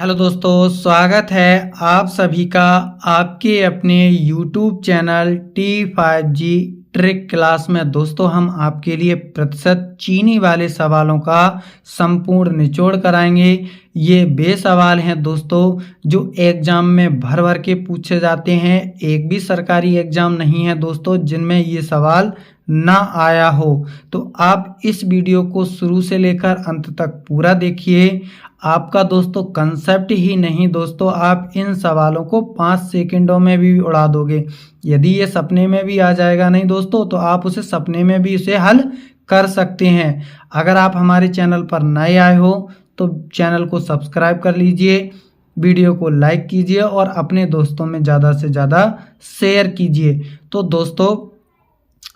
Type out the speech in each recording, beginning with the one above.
Hello दोस्तों, स्वागत है आप सभी का आपके अपने YouTube channel T5G trick class में। दोस्तों, हम आपके लिए प्रतिशत चीनी वाले सवालों का संपूर्ण निचोड़ कराएंगे। ये वे सवाल हैं दोस्तों जो एग्जाम में भर भर के पूछे जाते हैं। एक भी सरकारी एग्जाम नहीं है दोस्तों जिनमें ये सवाल ना आया हो। तो आप इस वीडियो को शुरू से लेकर अंत तक पूरा देखिए। आपका दोस्तों कंसेप्ट ही नहीं दोस्तों, आप इन सवालों को 5 सेकंडों में भी उड़ा दोगे। यदि ये सपने में भी आ जाएगा नहीं दोस्तों, तो आप उसे सपने में भी उसे हल कर सकते हैं। अगर आप हमारे चैनल पर नए आए हो तो चैनल को सब्सक्राइब कर लीजिए, वीडियो को लाइक कीजिए और अपने दोस्तों में ज़्यादा से ज़्यादा शेयर कीजिए। तो दोस्तों,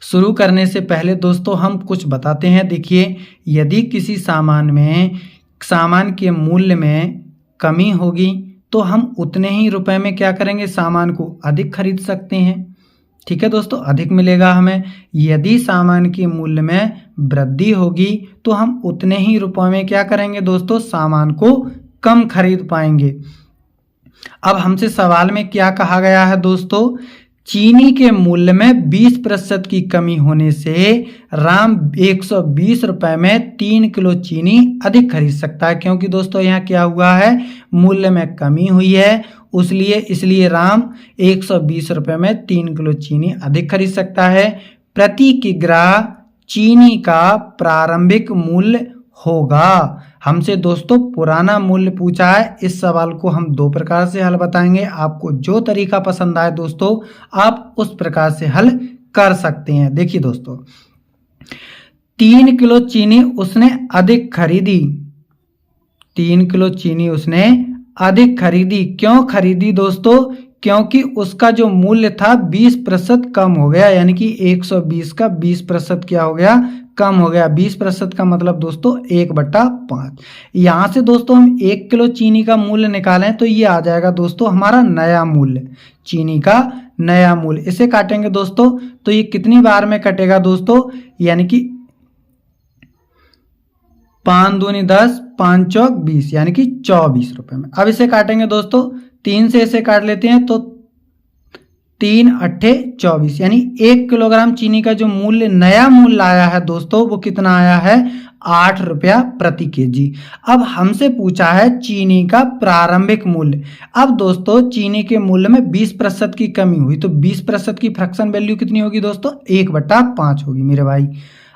शुरू करने से पहले दोस्तों हम कुछ बताते हैं। देखिए, यदि किसी सामान के मूल्य में कमी होगी तो हम उतने ही रुपए में क्या करेंगे, सामान को अधिक खरीद सकते हैं। ठीक है दोस्तों, अधिक मिलेगा हमें। यदि सामान के मूल्य में वृद्धि होगी तो हम उतने ही रुपए में क्या करेंगे दोस्तों, सामान को कम खरीद पाएंगे। अब हमसे सवाल में क्या कहा गया है दोस्तों, चीनी के मूल्य में 20% की कमी होने से राम 120 रुपए में 3 किलो चीनी अधिक खरीद सकता है। क्योंकि दोस्तों यहाँ क्या हुआ है, मूल्य में कमी हुई है, इसलिए राम 120 रुपए में 3 किलो चीनी अधिक खरीद सकता है। प्रति किग्रा चीनी का प्रारंभिक मूल्य होगा। हमसे दोस्तों पुराना मूल्य पूछा है। इस सवाल को हम 2 प्रकार से हल बताएंगे। आपको जो तरीका पसंद आए दोस्तों, आप उस प्रकार से हल कर सकते हैं। देखिए दोस्तों, 3 किलो चीनी उसने अधिक खरीदी। 3 किलो चीनी उसने अधिक खरीदी। क्यों खरीदी दोस्तों? क्योंकि उसका जो मूल्य था 20% कम हो गया, यानी कि 120 का 20% क्या हो गया, कम हो गया। 20% का मतलब दोस्तों 1/5। यहाँ से दोस्तों हम 1 किलो चीनी का मूल्य निकालें तो ये आ जाएगा दोस्तों हमारा नया मूल्य, चीनी का नया मूल्य। इसे काटेंगे दोस्तों तो ये कितनी बार में कटेगा दोस्तों, यानी कि 5 दूनी 10, 5 चौक 20, यानी कि 24 रुपए में। अब इसे काटेंगे दोस्तों, 3 से इसे काट लेते हैं तो 3 अट्ठे 24, यानी 1 किलोग्राम चीनी का जो मूल्य नया मूल्य आया है दोस्तों, वो कितना आया है, 8 रुपया प्रति केजी। अब हमसे पूछा है चीनी का प्रारंभिक मूल्य। अब दोस्तों चीनी के मूल्य में 20% की कमी हुई तो 20% की फ्रैक्शन वैल्यू कितनी होगी दोस्तों, 1/5 होगी मेरे भाई।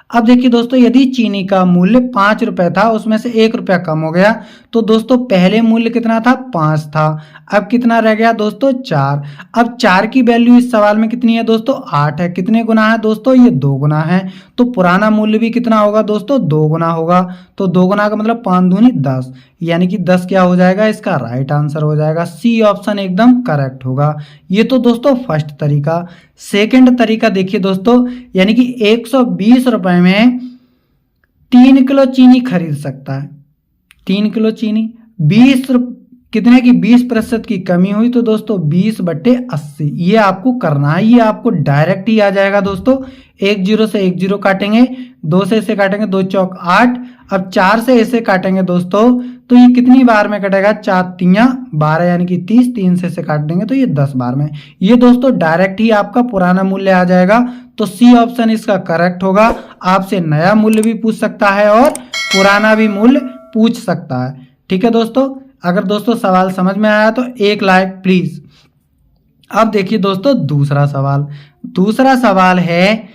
अब देखिए दोस्तों, यदि चीनी का मूल्य 5 रुपए था, उसमें से 1 रुपया कम हो गया तो दोस्तों पहले मूल्य कितना था, 5 था। अब कितना रह गया दोस्तों, 4। अब 4 की वैल्यू इस सवाल में कितनी है दोस्तों, 8 है। कितने गुना है दोस्तों, ये 2 गुना है। तो पुराना मूल्य भी कितना होगा दोस्तों, 2 गुना होगा। तो 2 गुना का मतलब 5 दूनी 10, यानी कि 10 क्या हो जाएगा, इसका राइट आंसर हो जाएगा सी ऑप्शन एकदम करेक्ट होगा। ये तो दोस्तों फर्स्ट तरीका। सेकंड तरीका देखिए दोस्तों, यानी कि 120 रुपए में 3 किलो चीनी खरीद सकता है। 3 किलो चीनी, 20 कितने की 20% की कमी हुई तो दोस्तों 20/80। ये आपको करना है, ये आपको डायरेक्ट ही आ जाएगा दोस्तों। 1 0 से 1 0 काटेंगे, 2 से इसे काटेंगे, 2 चौक 8। अब 4 से इसे काटेंगे दोस्तों तो ये कितनी बार में कटेगा, 4 3 12, यानी कि 30। 3 से इसे काट देंगे तो ये 10 बार में। ये दोस्तों डायरेक्ट ही आपका पुराना मूल्य आ जाएगा। तो सी ऑप्शन इसका करेक्ट होगा। आपसे नया मूल्य भी पूछ सकता है और पुराना भी मूल्य पूछ सकता है। ठीक है दोस्तों, अगर दोस्तों सवाल समझ में आया तो एक लाइक प्लीज। अब देखिए दोस्तों दूसरा सवाल है,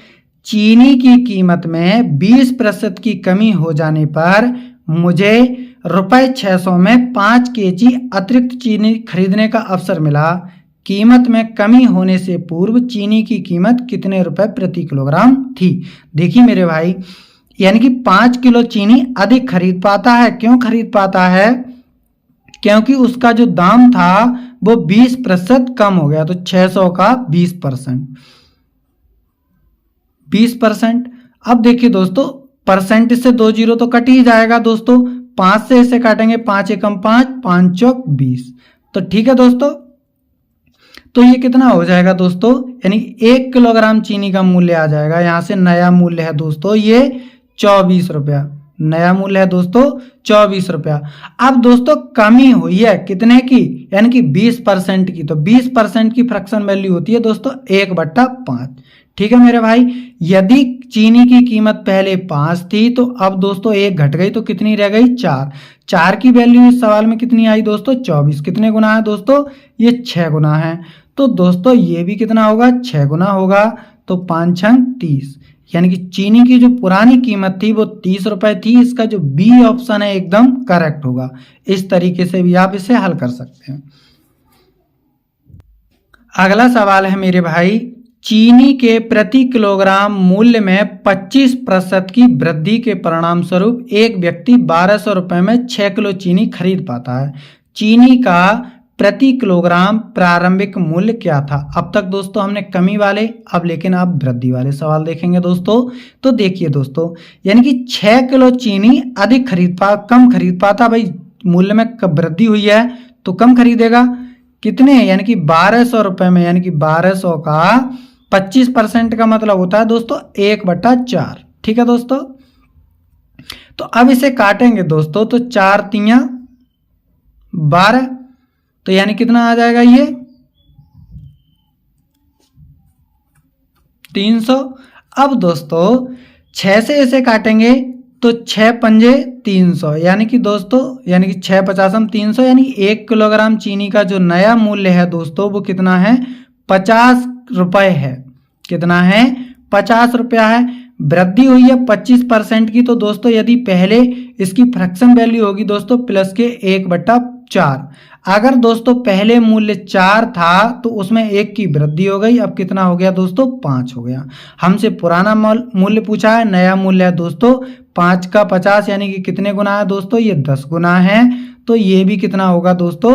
चीनी की कीमत में 20% की कमी हो जाने पर मुझे ₹600 में 5 केजी अतिरिक्त चीनी खरीदने का अवसर मिला। कीमत में कमी होने से पूर्व चीनी की कीमत कितने रुपए प्रति किलोग्राम थी। देखिए मेरे भाई, यानी कि 5 किलो चीनी अधिक खरीद पाता है। क्यों खरीद पाता है, क्योंकि उसका जो दाम था वो 20% कम हो गया। तो 600 का 20%। अब देखिए दोस्तों, परसेंट से 2 0 तो कट ही जाएगा दोस्तों। 5 से इसे काटेंगे, 5 एकम 5, 5 चौक 20। तो ठीक है दोस्तों, तो ये कितना हो जाएगा दोस्तों, यानी 1 किलोग्राम चीनी का मूल्य आ जाएगा। यहां से नया मूल्य है दोस्तों ये 24 रुपया। नया मूल्य है दोस्तों 24 रुपया। अब दोस्तों कमी हुई है कितने की, यानी कि 20% की। तो 20% की फ्रैक्शन वैल्यू होती है दोस्तों 1/5। ठीक है मेरे भाई। यदि चीनी की कीमत पहले 5 थी तो अब दोस्तों 1 घट गई तो कितनी रह गई 4। 4 की वैल्यू इस सवाल में कितनी आई दोस्तों 24। कितने गुना है दोस्तों, ये 6 गुना है। तो दोस्तों ये भी कितना होगा 6 गुना होगा। तो 5 छंग 30, यानी कि चीनी की जो पुरानी कीमत थी वो 30 रुपए थी। इसका जो बी ऑप्शन है एकदम करेक्ट होगा। इस तरीके से भी आप इसे हल कर सकते हैं। अगला सवाल है मेरे भाई, चीनी के प्रति किलोग्राम मूल्य में 25% की वृद्धि के परिणाम स्वरूप एक व्यक्ति 1200 रुपए में 6 किलो चीनी खरीद पाता है। चीनी का प्रति किलोग्राम प्रारंभिक मूल्य क्या था। अब तक दोस्तों हमने कमी वाले, अब लेकिन आप वृद्धि वाले सवाल देखेंगे दोस्तों। तो देखिए दोस्तों, यानी कि 6 किलो चीनी अधिक कम खरीद पाता। भाई मूल्य में वृद्धि हुई है तो कम खरीदेगा। कितने, यानी कि 1200 रुपए में, यानी कि 1200 का 25% का मतलब होता है दोस्तों 1/4। ठीक है दोस्तों। तो अब इसे काटेंगे दोस्तों, तो 4 तियां 12, तो यानी कितना आ जाएगा ये 300। अब दोस्तों 6 से इसे काटेंगे तो 6 पंजे 300, यानी कि दोस्तों, यानी कि 6 50 300, यानी 1 किलोग्राम चीनी का जो नया मूल्य है दोस्तों वो कितना है 50 रुपए है। कितना है 50 रुपया है। वृद्धि हुई है 25% की। तो दोस्तों यदि पहले इसकी फ्रैक्शन वैल्यू होगी दोस्तों प्लस के 1/4। अगर दोस्तों पहले मूल्य 4 था तो उसमें 1 की वृद्धि हो गई। अब कितना हो गया दोस्तों 5 हो गया। हमसे पुराना मूल्य पूछा है, नया मूल्य है दोस्तों 5 का 50, यानी कि कितने गुना है दोस्तों, ये 10 गुना है। तो ये भी कितना होगा दोस्तों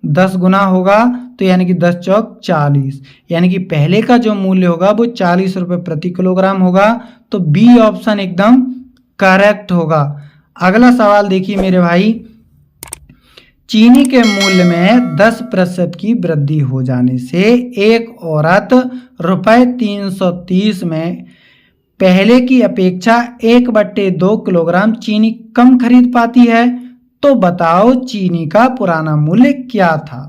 10 गुना होगा। तो यानी कि 10 चौक 40, यानी कि पहले का जो मूल्य होगा वो 40 रुपए प्रति किलोग्राम होगा। तो बी ऑप्शन एकदम करेक्ट होगा। अगला सवाल देखिए मेरे भाई, चीनी के मूल्य में 10% की वृद्धि हो जाने से एक औरत रुपए 330 में पहले की अपेक्षा 1/2 किलोग्राम चीनी कम खरीद पाती है। तो बताओ चीनी का पुराना मूल्य क्या था।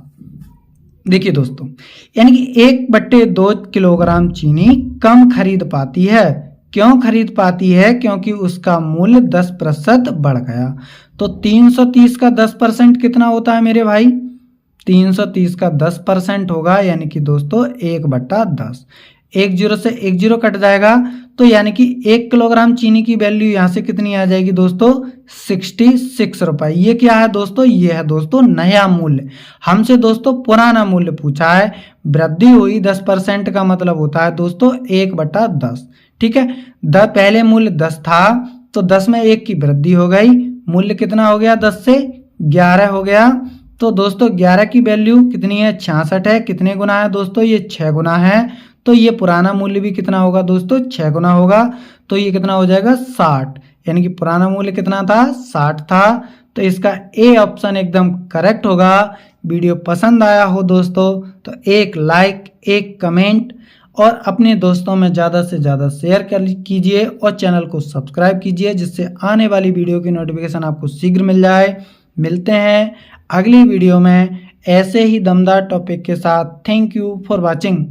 देखिए दोस्तों, यानी कि 1/2 किलोग्राम चीनी कम खरीद पाती है। क्यों खरीद पाती है, क्योंकि उसका मूल्य 10% बढ़ गया। तो 330 का 10% कितना होता है मेरे भाई, 330 का 10% होगा, यानी कि दोस्तों 1/10। 1 0 से 1 0 कट जाएगा। तो यानी कि 1 किलोग्राम चीनी की वैल्यू यहाँ से कितनी आ जाएगी दोस्तों 66 रुपए। ये क्या है दोस्तों, ये है दोस्तों नया मूल्य। हमसे दोस्तों पुराना मूल्य पूछा है। वृद्धि हुई 10% का मतलब होता है दोस्तों 1/10। ठीक है, पहले मूल्य 10 था तो 10 में 1 की वृद्धि हो गई। मूल्य कितना हो गया 10 से 11 हो गया। तो दोस्तों 11 की वैल्यू कितनी है 66 है। कितने गुना है दोस्तों, ये 6 गुना है। तो ये पुराना मूल्य भी कितना होगा दोस्तों 6 गुना होगा। तो ये कितना हो जाएगा 60, यानी कि पुराना मूल्य कितना था 60 था। तो इसका ए ऑप्शन एकदम करेक्ट होगा। वीडियो पसंद आया हो दोस्तों तो एक लाइक, एक कमेंट और अपने दोस्तों में ज़्यादा से ज़्यादा शेयर कीजिए और चैनल को सब्सक्राइब कीजिए, जिससे आने वाली वीडियो की नोटिफिकेशन आपको शीघ्र मिल जाए। मिलते हैं अगली वीडियो में ऐसे ही दमदार टॉपिक के साथ। Thank you for watching.